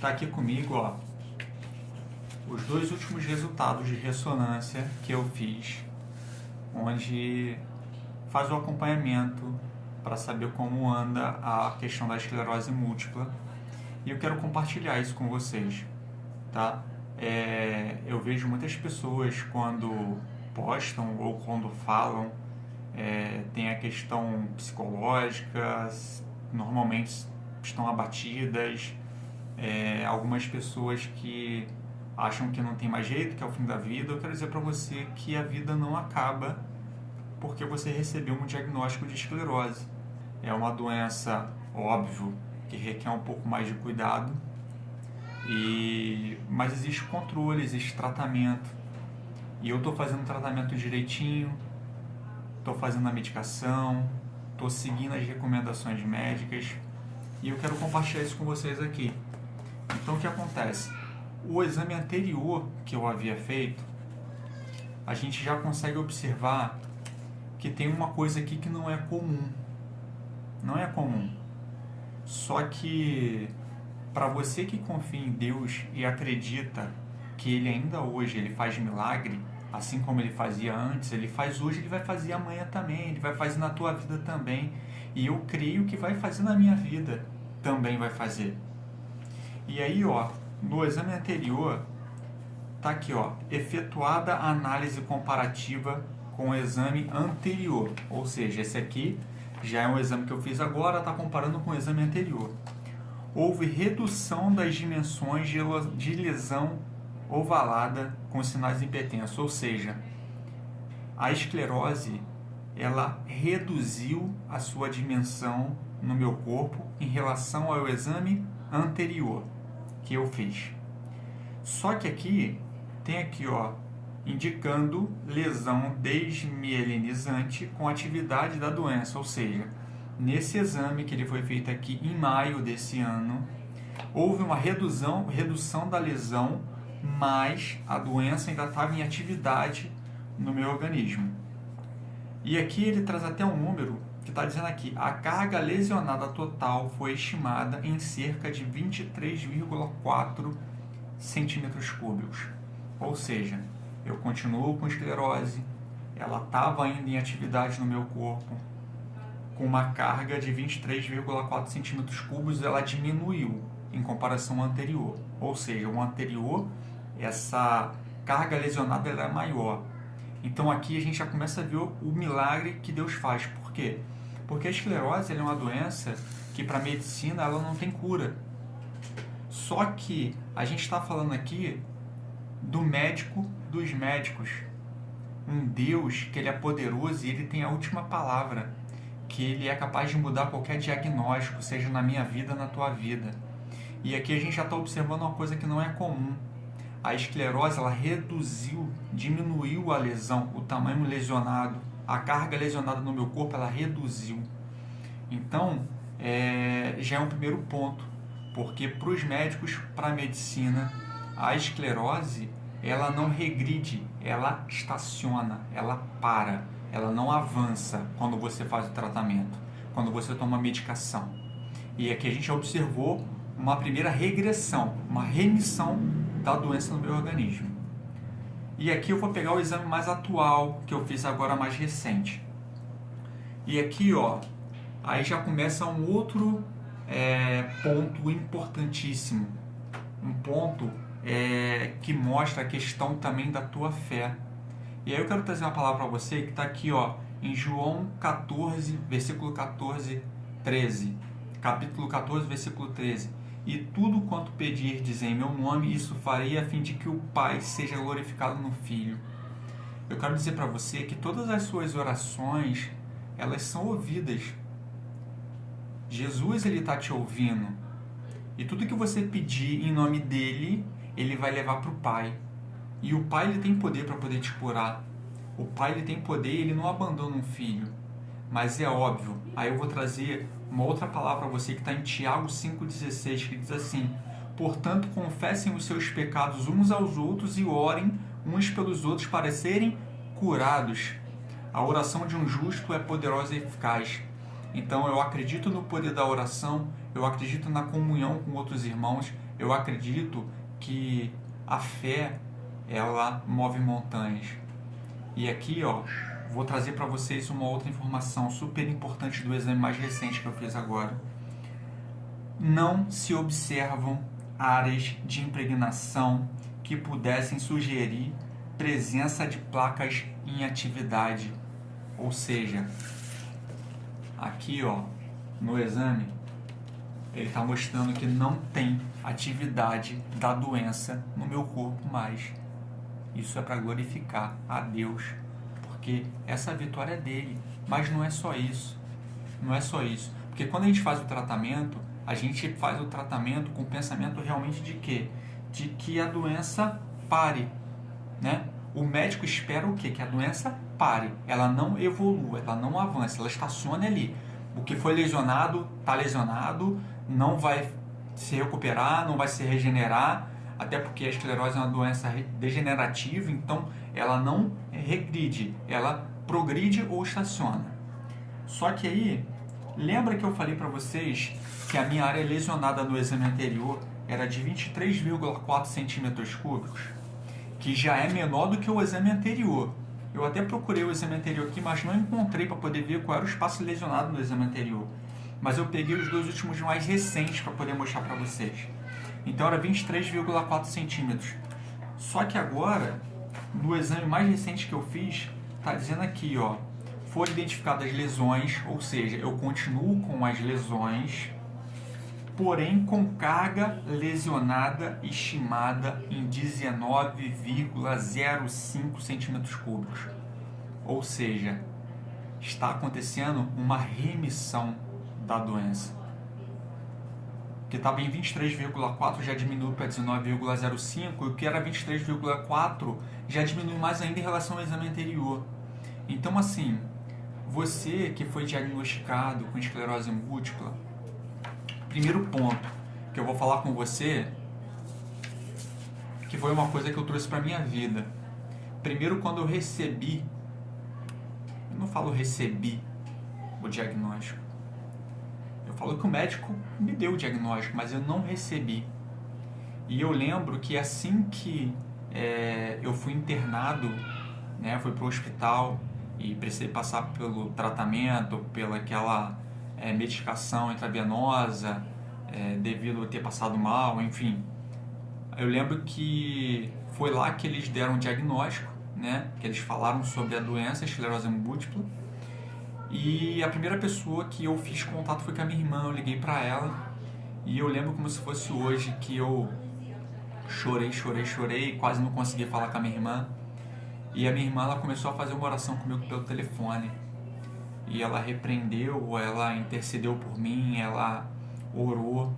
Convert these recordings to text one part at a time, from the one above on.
Tá aqui comigo, ó, os dois últimos resultados de ressonância que eu fiz, onde faz o acompanhamento para saber como anda a questão da esclerose múltipla. E eu quero compartilhar isso com vocês, tá? Eu vejo muitas pessoas quando postam ou quando falam, tem a questão psicológica, normalmente estão abatidas, algumas pessoas que acham que não tem mais jeito, que é o fim da vida. Eu quero dizer para você que a vida não acaba porque você recebeu um diagnóstico de esclerose. É uma doença, óbvio, que requer um pouco mais de cuidado, mas existe controle, existe tratamento. E eu estou fazendo o tratamento direitinho, estou fazendo a medicação, estou seguindo as recomendações médicas e eu quero compartilhar isso com vocês aqui. Então o que acontece? O exame anterior que eu havia feito, a gente já consegue observar que tem uma coisa aqui que não é comum. Não é comum. Só que para você que confia em Deus e acredita que Ele ainda hoje ele faz milagre, assim como Ele fazia antes, Ele faz hoje, Ele vai fazer amanhã também, Ele vai fazer na tua vida também. E eu creio que vai fazer na minha vida, também vai fazer. E aí, ó, no exame anterior, tá aqui, ó, efetuada a análise comparativa com o exame anterior. Ou seja, esse aqui já é um exame que eu fiz agora, está comparando com o exame anterior. Houve redução das dimensões de lesão ovalada com sinais hipertensos, ou seja, a esclerose ela reduziu a sua dimensão no meu corpo em relação ao exame anterior que eu fiz. Só que aqui tem aqui, ó, indicando lesão desmielinizante com atividade da doença, ou seja, nesse exame que ele foi feito aqui em maio desse ano, houve uma redução da lesão, mas a doença ainda estava em atividade no meu organismo. E aqui ele traz até um número que está dizendo aqui, a carga lesionada total foi estimada em cerca de 23,4 centímetros cúbicos. Ou seja, eu continuo com esclerose, ela estava ainda em atividade no meu corpo, com uma carga de 23,4 centímetros cúbicos, ela diminuiu em comparação ao anterior. Ou seja, o anterior, essa carga lesionada era maior. Então aqui a gente já começa a ver o milagre que Deus faz. Por quê? Porque a esclerose é uma doença que para a medicina ela não tem cura. Só que a gente está falando aqui do médico dos médicos. Um Deus que ele é poderoso e ele tem a última palavra. Que ele é capaz de mudar qualquer diagnóstico, seja na minha vida ou na tua vida. E aqui a gente já está observando uma coisa que não é comum. A esclerose ela reduziu, diminuiu a lesão, o tamanho lesionado, a carga lesionada no meu corpo ela reduziu. Então, já é um primeiro ponto, porque para os médicos, para a medicina, a esclerose ela não regride, ela estaciona, ela para, ela não avança quando você faz o tratamento, quando você toma medicação. E aqui a gente observou uma primeira regressão, uma remissão da doença no meu organismo. E aqui eu vou pegar o exame mais atual, que eu fiz agora mais recente. E aqui, ó, aí já começa um outro ponto importantíssimo. Um ponto que mostra a questão também da tua fé. E aí eu quero trazer uma palavra para você que está aqui, ó, em João 14, versículo 14, 13. Capítulo 14, versículo 13. E tudo quanto pedirdes em meu nome, isso farei a fim de que o Pai seja glorificado no Filho. Eu quero dizer para você que todas as suas orações, elas são ouvidas. Jesus, ele está te ouvindo. E tudo que você pedir em nome dele, ele vai levar para o Pai. E o Pai ele tem poder para poder te curar. O Pai ele tem poder e ele não abandona um filho. Mas é óbvio, aí eu vou trazer uma outra palavra para você que está em Tiago 5,16, que diz assim: portanto, confessem os seus pecados uns aos outros e orem uns pelos outros para serem curados. A oração de um justo é poderosa e eficaz. Então eu acredito no poder da oração, eu acredito na comunhão com outros irmãos, Eu acredito que a fé, ela move montanhas. E aqui, ó, vou trazer para vocês uma outra informação super importante do exame mais recente que eu fiz agora. Não se observam áreas de impregnação que pudessem sugerir presença de placas em atividade. Ou seja, aqui, ó, no exame, ele está mostrando que não tem atividade da doença no meu corpo mais. Isso é para glorificar a Deus, porque essa vitória é dele. Mas não é só isso. Não é só isso. Porque quando a gente faz o tratamento, a gente faz o tratamento com o pensamento realmente de quê? De que a doença pare, né? O médico espera o quê? Que a doença pare, ela não evolua, ela não avance, ela estacione ali. O que foi lesionado, está lesionado, não vai se recuperar, não vai se regenerar, até porque a esclerose é uma doença degenerativa, então ela não regride, ela progride ou estaciona. Só que aí, lembra que eu falei para vocês que a minha área lesionada no exame anterior era de 23,4 centímetros cúbicos, que já é menor do que o exame anterior. Eu até procurei o exame anterior aqui, mas não encontrei para poder ver qual era o espaço lesionado no exame anterior. Mas eu peguei os dois últimos mais recentes para poder mostrar para vocês. Então era 23,4 centímetros. Só que agora, no exame mais recente que eu fiz, está dizendo aqui, ó, foram identificadas lesões, ou seja, eu continuo com as lesões, porém com carga lesionada estimada em 19,05 centímetros cúbicos. Ou seja, está acontecendo uma remissão da doença. Que estava em 23,4 já diminui para 19,05 e o que era 23,4 já diminui mais ainda em relação ao exame anterior. Então, assim, você que foi diagnosticado com esclerose múltipla, primeiro ponto que eu vou falar com você, que foi uma coisa que eu trouxe para minha vida. Primeiro, quando eu recebi, eu não falo recebi o diagnóstico, eu falo que o médico me deu o diagnóstico, mas eu não recebi. E eu lembro que assim que eu fui internado, né, fui para o hospital e precisei passar pelo tratamento, pela aquela medicação intravenosa, devido a ter passado mal, enfim. Eu lembro que foi lá que eles deram o diagnóstico, né, que eles falaram sobre a doença, a esclerose múltipla. E a primeira pessoa que eu fiz contato foi com a minha irmã, eu liguei para ela e eu lembro como se fosse hoje que eu chorei, quase não conseguia falar com a minha irmã. E a minha irmã, ela começou a fazer uma oração comigo pelo telefone. E ela repreendeu, ela intercedeu por mim, ela orou.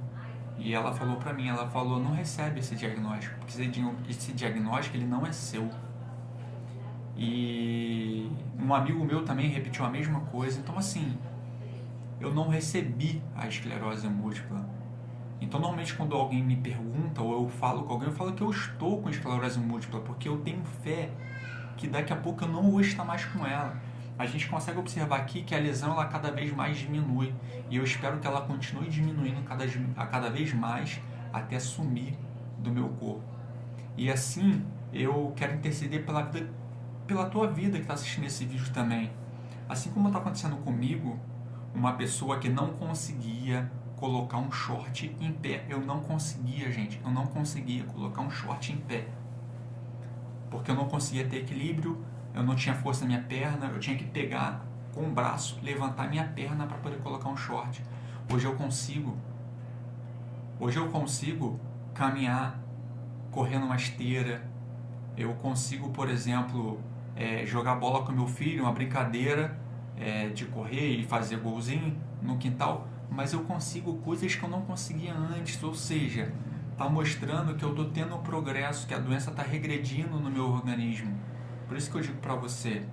E ela falou pra mim, ela falou, não recebe esse diagnóstico, porque esse diagnóstico ele não é seu. E um amigo meu também repetiu a mesma coisa. Então, assim, eu não recebi a esclerose múltipla. Então, normalmente, quando alguém me pergunta ou eu falo com alguém, eu falo que eu estou com esclerose múltipla, porque eu tenho fé que daqui a pouco eu não vou estar mais com ela. A gente consegue observar aqui que a lesão ela cada vez mais diminui. E eu espero que ela continue diminuindo cada vez mais até sumir do meu corpo. E assim, eu quero interceder pela tua vida que está assistindo esse vídeo também. Assim como está acontecendo comigo, uma pessoa que não conseguia colocar um short em pé. Eu não conseguia, gente. Eu não conseguia colocar um short em pé. Porque eu não conseguia ter equilíbrio, eu não tinha força na minha perna, eu tinha que pegar com o braço, levantar minha perna para poder colocar um short. Hoje eu consigo. Hoje eu consigo caminhar, correr numa esteira. Eu consigo, por exemplo, jogar bola com meu filho, uma brincadeira de correr e fazer golzinho no quintal. Mas eu consigo coisas que eu não conseguia antes, ou seja, está mostrando que eu estou tendo um progresso, que a doença está regredindo no meu organismo. Por isso que eu digo para você,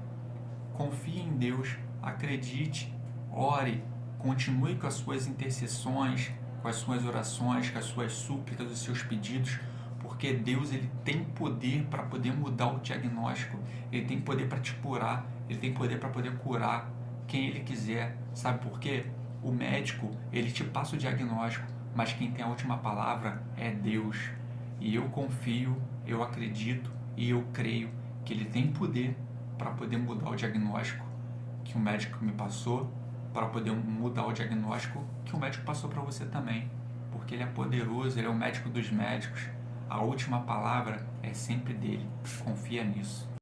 confie em Deus, acredite, ore, continue com as suas intercessões, com as suas orações, com as suas súplicas, os seus pedidos, porque Deus ele tem poder para poder mudar o diagnóstico, ele tem poder para te curar, ele tem poder para poder curar quem ele quiser. Sabe por quê? O médico, ele te passa o diagnóstico, mas quem tem a última palavra é Deus. E eu confio, eu acredito e eu creio que Ele tem poder para poder mudar o diagnóstico que o médico me passou, para poder mudar o diagnóstico que o médico passou para você também. Porque Ele é poderoso, Ele é o médico dos médicos. A última palavra é sempre dele. Confia nisso.